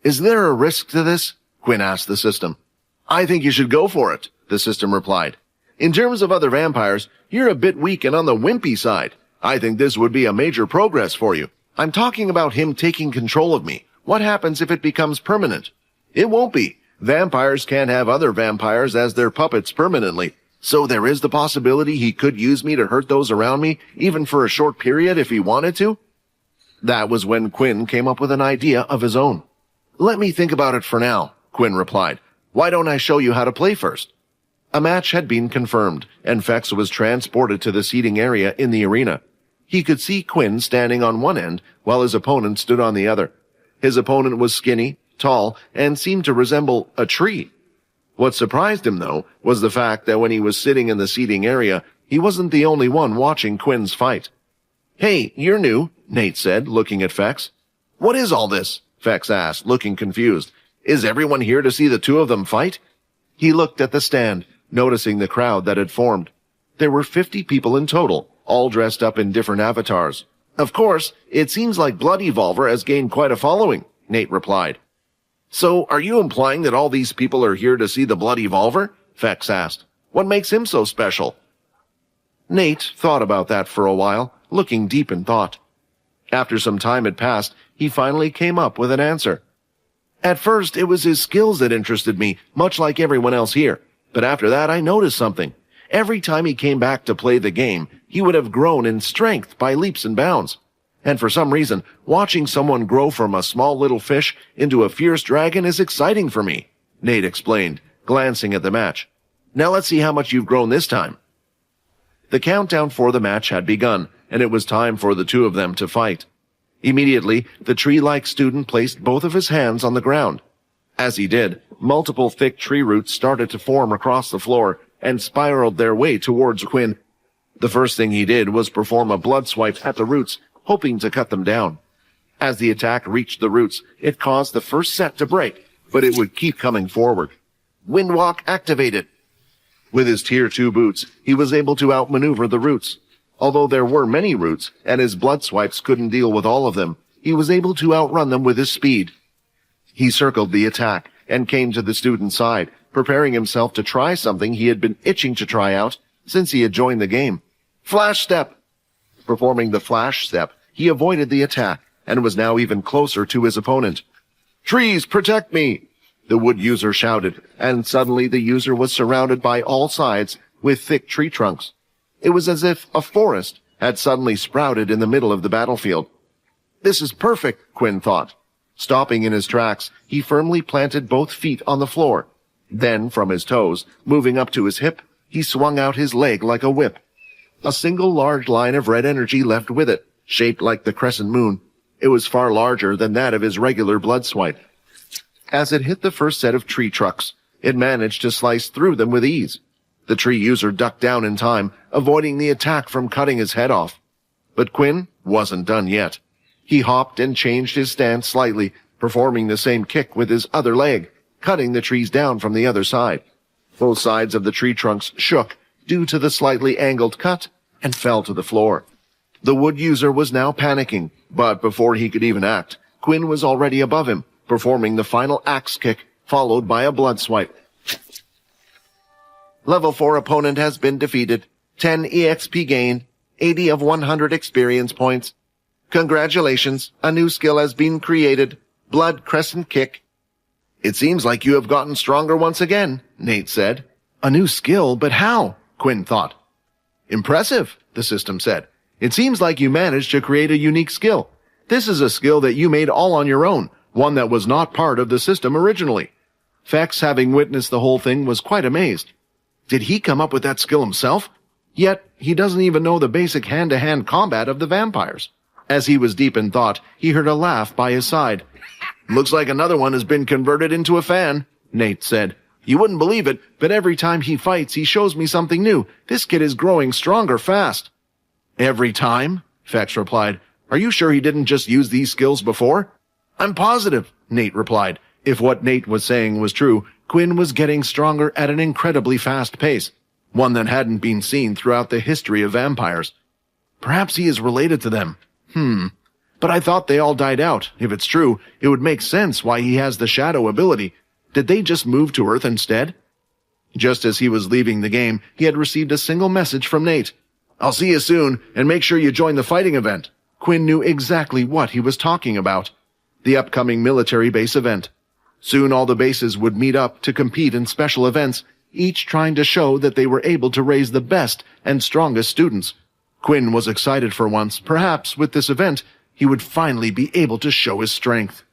"Is there a risk to this?" Quinn asked the system. "I think you should go for it," the system replied. "In terms of other vampires, you're a bit weak and on the wimpy side. I think this would be a major progress for you. I'm talking about him taking control of me. What happens if it becomes permanent?" "It won't be. Vampires can't have other vampires as their puppets permanently. So there is the possibility he could use me to hurt those around me, even for a short period if he wanted to?" That was when Quinn came up with an idea of his own. "Let me think about it for now," Quinn replied. "Why don't I show you how to play first?" A match had been confirmed, and Fex was transported to the seating area in the arena. He could see Quinn standing on one end, while his opponent stood on the other. His opponent was skinny, tall, and seemed to resemble a tree. What surprised him, though, was the fact that when he was sitting in the seating area, he wasn't the only one watching Quinn's fight. "Hey, you're new," Nate said, looking at Fex. "What is all this?" Fex asked, looking confused. "Is everyone here to see the two of them fight?" He looked at the stand, noticing the crowd that had formed. There were 50 people in total, all dressed up in different avatars. "Of course, it seems like Blood Evolver has gained quite a following," Nate replied. "So, are you implying that all these people are here to see the Blood Evolver?" Fex asked. "What makes him so special?" Nate thought about that for a while, looking deep in thought. After some time had passed, he finally came up with an answer. "At first, it was his skills that interested me, much like everyone else here. But after that, I noticed something. Every time he came back to play the game, he would have grown in strength by leaps and bounds. And for some reason, watching someone grow from a small little fish into a fierce dragon is exciting for me," Nate explained, glancing at the match. "Now let's see how much you've grown this time." The countdown for the match had begun, and it was time for the two of them to fight. Immediately, the tree-like student placed both of his hands on the ground. As he did, multiple thick tree roots started to form across the floor and spiraled their way towards Quinn. The first thing he did was perform a blood swipe at the roots, hoping to cut them down. As the attack reached the roots, it caused the first set to break, but it would keep coming forward. Windwalk activated. With his Tier 2 boots, he was able to outmaneuver the roots. Although there were many roots, and his blood swipes couldn't deal with all of them, he was able to outrun them with his speed. He circled the attack and came to the student's side, preparing himself to try something he had been itching to try out since he had joined the game. Flash step! Performing the flash step, he avoided the attack and was now even closer to his opponent. "Trees, protect me!" the wood user shouted, and suddenly the user was surrounded by all sides with thick tree trunks. It was as if a forest had suddenly sprouted in the middle of the battlefield. "This is perfect," Quinn thought. Stopping in his tracks, he firmly planted both feet on the floor. Then, from his toes, moving up to his hip, he swung out his leg like a whip. A single large line of red energy left with it, shaped like the crescent moon. It was far larger than that of his regular blood swipe. As it hit the first set of tree trucks, it managed to slice through them with ease. The tree user ducked down in time, avoiding the attack from cutting his head off. But Quinn wasn't done yet. He hopped and changed his stance slightly, performing the same kick with his other leg, cutting the trees down from the other side. Both sides of the tree trunks shook due to the slightly angled cut and fell to the floor. The wood user was now panicking, but before he could even act, Quinn was already above him, performing the final axe kick, followed by a blood swipe. Level 4 opponent has been defeated. 10 EXP gained. 80 of 100 experience points. Congratulations, a new skill has been created. Blood Crescent Kick. "It seems like you have gotten stronger once again," Nate said. "A new skill, but how?" Quinn thought. "Impressive," the system said. "It seems like you managed to create a unique skill. This is a skill that you made all on your own, one that was not part of the system originally." Fex, having witnessed the whole thing, was quite amazed. Did he come up with that skill himself? Yet, he doesn't even know the basic hand-to-hand combat of the vampires. As he was deep in thought, he heard a laugh by his side. "Looks like another one has been converted into a fan," Nate said. "You wouldn't believe it, but every time he fights, he shows me something new. This kid is growing stronger fast." "Every time?" Fex replied. "Are you sure he didn't just use these skills before?" "I'm positive," Nate replied. If what Nate was saying was true, Quinn was getting stronger at an incredibly fast pace, one that hadn't been seen throughout the history of vampires. Perhaps he is related to them. But I thought they all died out. If it's true, it would make sense why he has the shadow ability. Did they just move to Earth instead? Just as he was leaving the game, he had received a single message from Nate. I'll see you soon, and make sure you join the fighting event. Quinn knew exactly what he was talking about. The upcoming military base event. Soon all the bases would meet up to compete in special events, each trying to show that they were able to raise the best and strongest students. Quinn was excited for once. Perhaps with this event, he would finally be able to show his strength.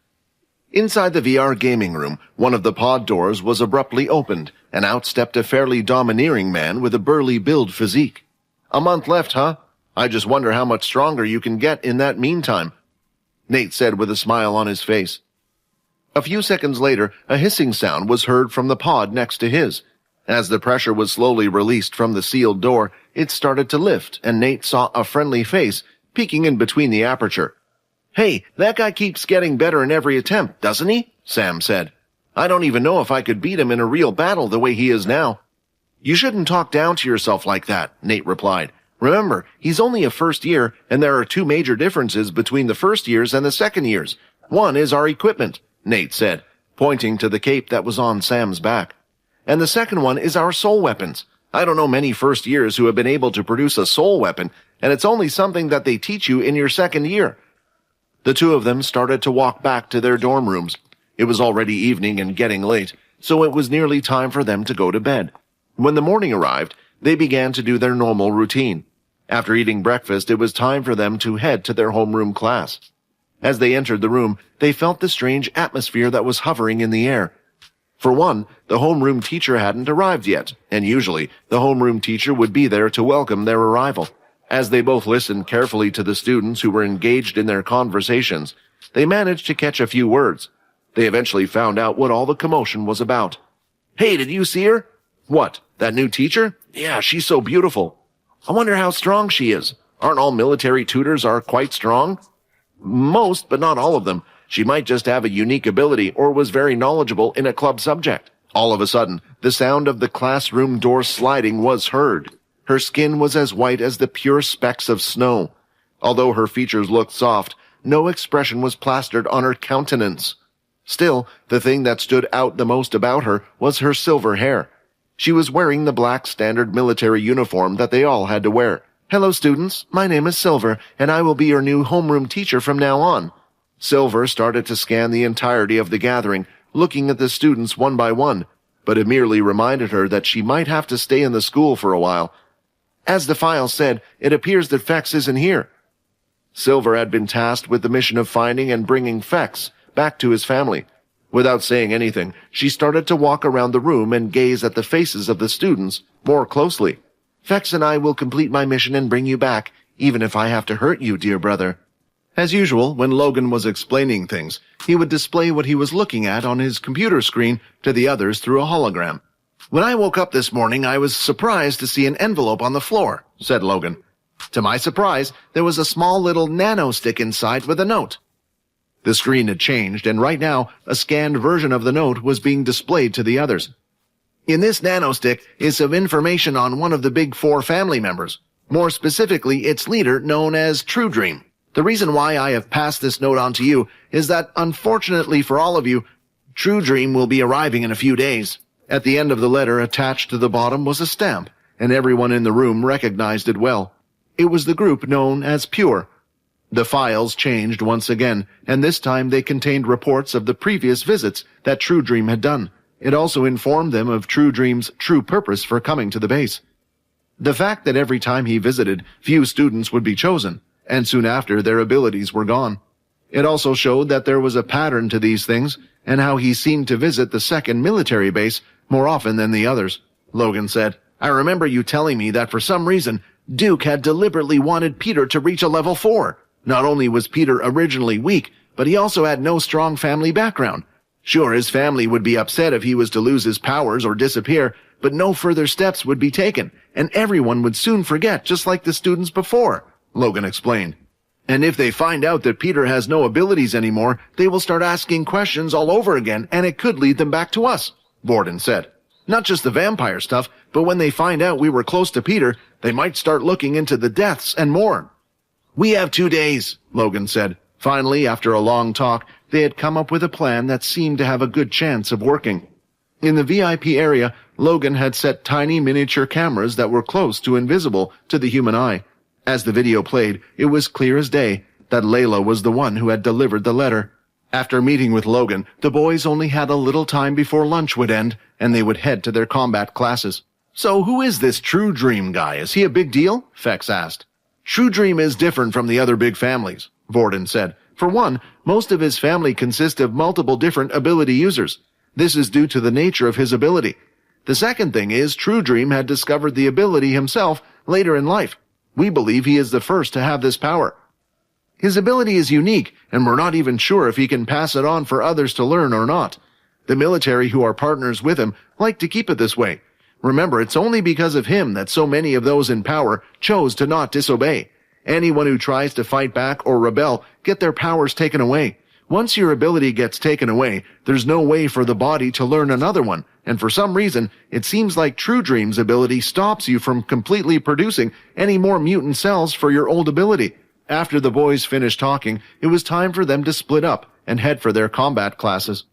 Inside the VR gaming room, one of the pod doors was abruptly opened, and out stepped a fairly domineering man with a burly build physique. A month left, huh? I just wonder how much stronger you can get in that meantime, Nate said with a smile on his face. A few seconds later, a hissing sound was heard from the pod next to his. As the pressure was slowly released from the sealed door, it started to lift, and Nate saw a friendly face peeking in between the aperture. Hey, that guy keeps getting better in every attempt, doesn't he? Sam said. I don't even know if I could beat him in a real battle the way he is now. You shouldn't talk down to yourself like that, Nate replied. Remember, he's only a first year, and there are two major differences between the first years and the second years. One is our equipment, Nate said, pointing to the cape that was on Sam's back. And the second one is our soul weapons. I don't know many first years who have been able to produce a soul weapon, and it's only something that they teach you in your second year. The two of them started to walk back to their dorm rooms. It was already evening and getting late, so it was nearly time for them to go to bed. When the morning arrived, they began to do their normal routine. After eating breakfast, it was time for them to head to their homeroom class. As they entered the room, they felt the strange atmosphere that was hovering in the air. For one, the homeroom teacher hadn't arrived yet, and usually the homeroom teacher would be there to welcome their arrival. As they both listened carefully to the students who were engaged in their conversations, they managed to catch a few words. They eventually found out what all the commotion was about. Hey, did you see her? What, that new teacher? Yeah, she's so beautiful. I wonder how strong she is. Aren't all military tutors quite strong? Most, but not all of them. She might just have a unique ability or was very knowledgeable in a club subject. All of a sudden, the sound of the classroom door sliding was heard. Her skin was as white as the pure specks of snow. Although her features looked soft, no expression was plastered on her countenance. Still, the thing that stood out the most about her was her silver hair. She was wearing the black standard military uniform that they all had to wear. Hello, students. My name is Silver, and I will be your new homeroom teacher from now on. Silver started to scan the entirety of the gathering, looking at the students one by one, but it merely reminded her that she might have to stay in the school for a while. As the file said, it appears that Fex isn't here. Silver had been tasked with the mission of finding and bringing Fex back to his family. Without saying anything, she started to walk around the room and gaze at the faces of the students more closely. Fex and I will complete my mission and bring you back, even if I have to hurt you, dear brother. As usual, when Logan was explaining things, he would display what he was looking at on his computer screen to the others through a hologram. When I woke up this morning, I was surprised to see an envelope on the floor, said Logan. To my surprise, there was a small little nano stick inside with a note. The screen had changed, and right now, a scanned version of the note was being displayed to the others. In this nanostick is some information on one of the Big Four family members, more specifically its leader known as Trudream. The reason why I have passed this note on to you is that, unfortunately for all of you, Trudream will be arriving in a few days. At the end of the letter attached to the bottom was a stamp, and everyone in the room recognized it well. It was the group known as Pure. The files changed once again, and this time they contained reports of the previous visits that Trudream had done. It also informed them of Trudream's true purpose for coming to the base. The fact that every time he visited, few students would be chosen, and soon after their abilities were gone. It also showed that there was a pattern to these things, and how he seemed to visit the second military base more often than the others. Logan said, I remember you telling me that for some reason, Duke had deliberately wanted Peter to reach a level 4. Not only was Peter originally weak, but he also had no strong family background. Sure, his family would be upset if he was to lose his powers or disappear, but no further steps would be taken, and everyone would soon forget, just like the students before, Logan explained. And if they find out that Peter has no abilities anymore, they will start asking questions all over again, and it could lead them back to us, Vorden said. Not just the vampire stuff, but when they find out we were close to Peter, they might start looking into the deaths and more. We have 2 days, Logan said. Finally, after a long talk, they had come up with a plan that seemed to have a good chance of working. In the VIP area, Logan had set tiny miniature cameras that were close to invisible to the human eye. As the video played, it was clear as day that Layla was the one who had delivered the letter. After meeting with Logan, the boys only had a little time before lunch would end, and they would head to their combat classes. "So who is this Trudream guy? Is he a big deal?" Fex asked. "Trudream is different from the other big families," Vorden said. "For one, most of his family consists of multiple different ability users. This is due to the nature of his ability. The second thing is Trudream had discovered the ability himself later in life. We believe he is the first to have this power. His ability is unique, and we're not even sure if he can pass it on for others to learn or not. The military who are partners with him like to keep it this way. Remember, it's only because of him that so many of those in power chose to not disobey. Anyone who tries to fight back or rebel get their powers taken away. Once your ability gets taken away, there's no way for the body to learn another one, and for some reason, it seems like Trudream's ability stops you from completely producing any more mutant cells for your old ability." After the boys finished talking, it was time for them to split up and head for their combat classes.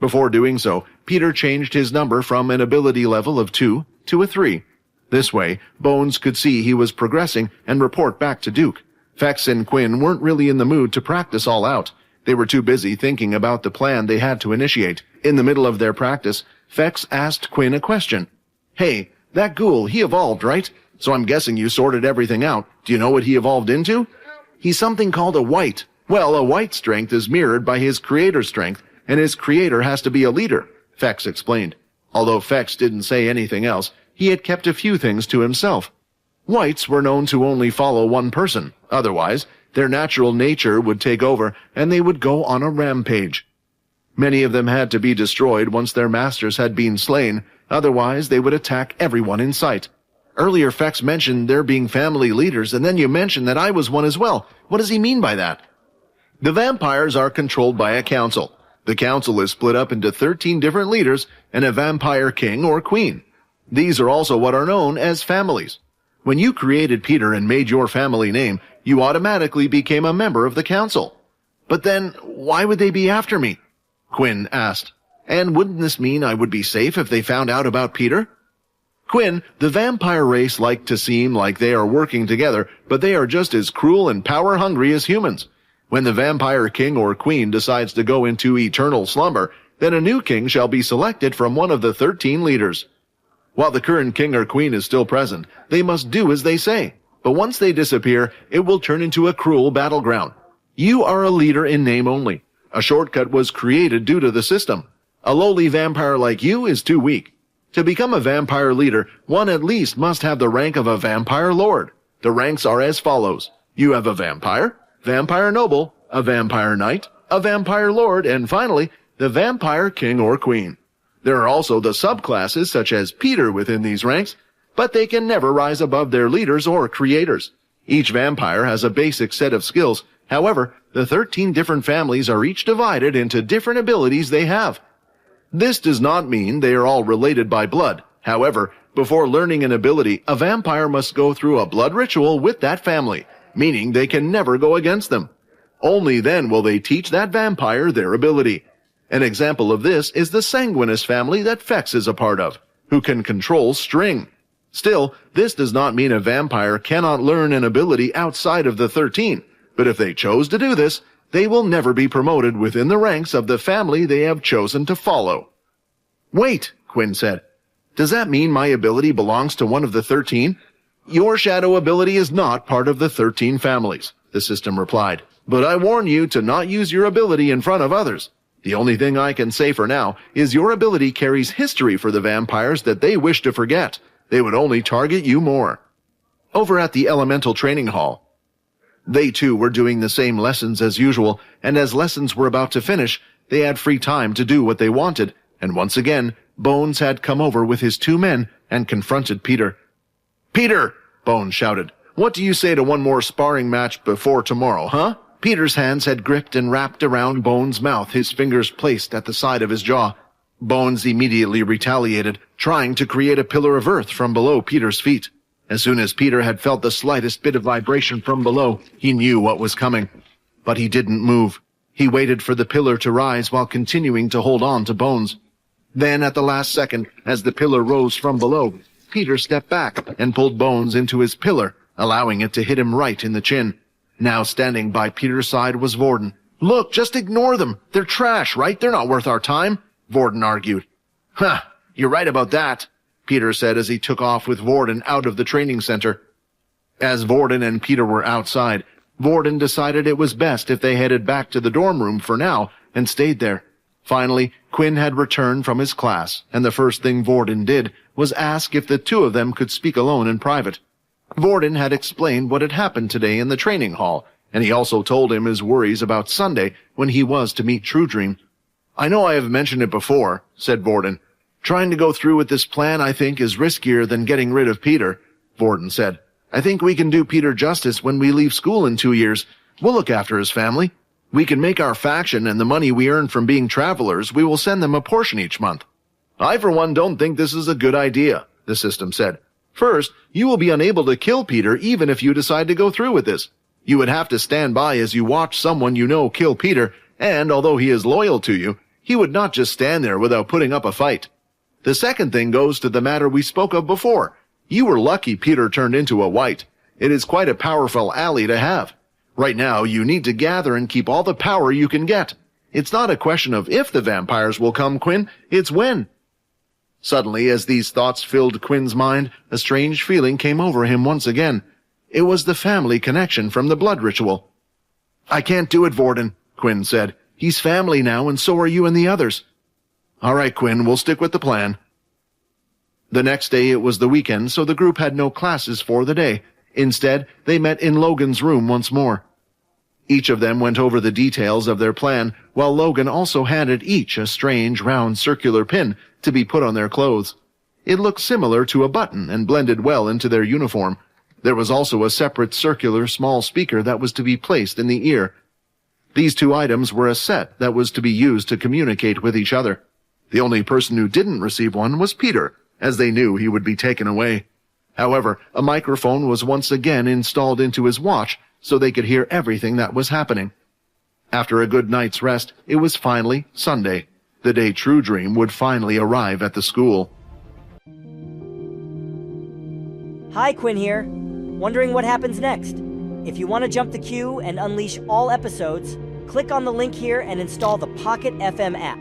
Before doing so, Peter changed his number from an ability level of 2 to a 3. This way, Bones could see he was progressing and report back to Duke. Fex and Quinn weren't really in the mood to practice all out. They were too busy thinking about the plan they had to initiate. In the middle of their practice, Fex asked Quinn a question. "Hey, that ghoul, he evolved, right? So I'm guessing you sorted everything out. Do you know what he evolved into?" "He's something called a white. Well, a white strength is mirrored by his creator strength, and his creator has to be a leader," Fex explained. Although Fex didn't say anything else, he had kept a few things to himself. Whites were known to only follow one person. Otherwise, their natural nature would take over, and they would go on a rampage. Many of them had to be destroyed once their masters had been slain. Otherwise, they would attack everyone in sight. Earlier, Fex mentioned there being family leaders, and then you mentioned that I was one as well. What does he mean by that? The vampires are controlled by a council. The council is split up into 13 different leaders and a vampire king or queen. These are also what are known as families. When you created Peter and made your family name, you automatically became a member of the council. But then, why would they be after me? Quinn asked. And wouldn't this mean I would be safe if they found out about Peter? Quinn, the vampire race like to seem like they are working together, but they are just as cruel and power-hungry as humans. When the vampire king or queen decides to go into eternal slumber, then a new king shall be selected from one of the 13 leaders. While the current king or queen is still present, they must do as they say. But once they disappear, it will turn into a cruel battleground. You are a leader in name only. A shortcut was created due to the system. A lowly vampire like you is too weak. To become a vampire leader, one at least must have the rank of a vampire lord. The ranks are as follows. You have a vampire, vampire noble, a vampire knight, a vampire lord, and finally, the vampire king or queen. There are also the subclasses such as Peter within these ranks, but they can never rise above their leaders or creators. Each vampire has a basic set of skills. However, the 13 different families are each divided into different abilities they have. This does not mean they are all related by blood. However, before learning an ability, a vampire must go through a blood ritual with that family, meaning they can never go against them. Only then will they teach that vampire their ability. An example of this is the Sanguinus family that Fex is a part of, who can control string. Still, this does not mean a vampire cannot learn an ability outside of the 13, but if they chose to do this, they will never be promoted within the ranks of the family they have chosen to follow. Wait, Quinn said. Does that mean my ability belongs to one of the 13? Your shadow ability is not part of the 13 families, the system replied. But I warn you to not use your ability in front of others. The only thing I can say for now is your ability carries history for the vampires that they wish to forget. They would only target you more. Over at the elemental training hall, they too were doing the same lessons as usual, and as lessons were about to finish, they had free time to do what they wanted, and once again, Bones had come over with his 2 men and confronted Peter. "Peter!" Bones shouted. "What do you say to one more sparring match before tomorrow, huh?" Peter's hands had gripped and wrapped around Bones' mouth, his fingers placed at the side of his jaw. Bones immediately retaliated, trying to create a pillar of earth from below Peter's feet. As soon as Peter had felt the slightest bit of vibration from below, he knew what was coming. But he didn't move. He waited for the pillar to rise while continuing to hold on to Bones. Then, at the last second, as the pillar rose from below, Peter stepped back and pulled Bones into his pillar, allowing it to hit him right in the chin. Now standing by Peter's side was Vorden. "Look, just ignore them. They're trash, right? They're not worth our time," Vorden argued. "Huh, you're right about that," Peter said as he took off with Vorden out of the training center. As Vorden and Peter were outside, Vorden decided it was best if they headed back to the dorm room for now and stayed there. Finally, Quinn had returned from his class, and the first thing Vorden did was ask if the two of them could speak alone in private. Vorden had explained what had happened today in the training hall, and he also told him his worries about Sunday when he was to meet Trudream. "I know I have mentioned it before," said Vorden. "Trying to go through with this plan, I think, is riskier than getting rid of Peter," Vorden said. "I think we can do Peter justice when we leave school in 2 years. We'll look after his family. We can make our faction, and the money we earn from being travelers, we will send them a portion each month." "I, for one, don't think this is a good idea," the system said. "First, you will be unable to kill Peter even if you decide to go through with this. You would have to stand by as you watch someone you know kill Peter, and although he is loyal to you, he would not just stand there without putting up a fight. The second thing goes to the matter we spoke of before. You were lucky Peter turned into a white. It is quite a powerful ally to have. Right now, you need to gather and keep all the power you can get. It's not a question of if the vampires will come, Quinn, it's when." Suddenly, as these thoughts filled Quinn's mind, a strange feeling came over him once again. It was the family connection from the blood ritual. "I can't do it, Vorden," Quinn said. "He's family now, and so are you and the others." "All right, Quinn, we'll stick with the plan." The next day it was the weekend, so the group had no classes for the day. Instead, they met in Logan's room once more. Each of them went over the details of their plan, while Logan also handed each a strange, round, circular pin to be put on their clothes. It looked similar to a button and blended well into their uniform. There was also a separate circular small speaker that was to be placed in the ear. These two items were a set that was to be used to communicate with each other. The only person who didn't receive one was Peter, as they knew he would be taken away. However, a microphone was once again installed into his watch so they could hear everything that was happening. After a good night's rest, it was finally Sunday, the day Trudream would finally arrive at the school. Hi, Quinn here. Wondering what happens next? If you want to jump the queue and unleash all episodes, click on the link here and install the Pocket FM app.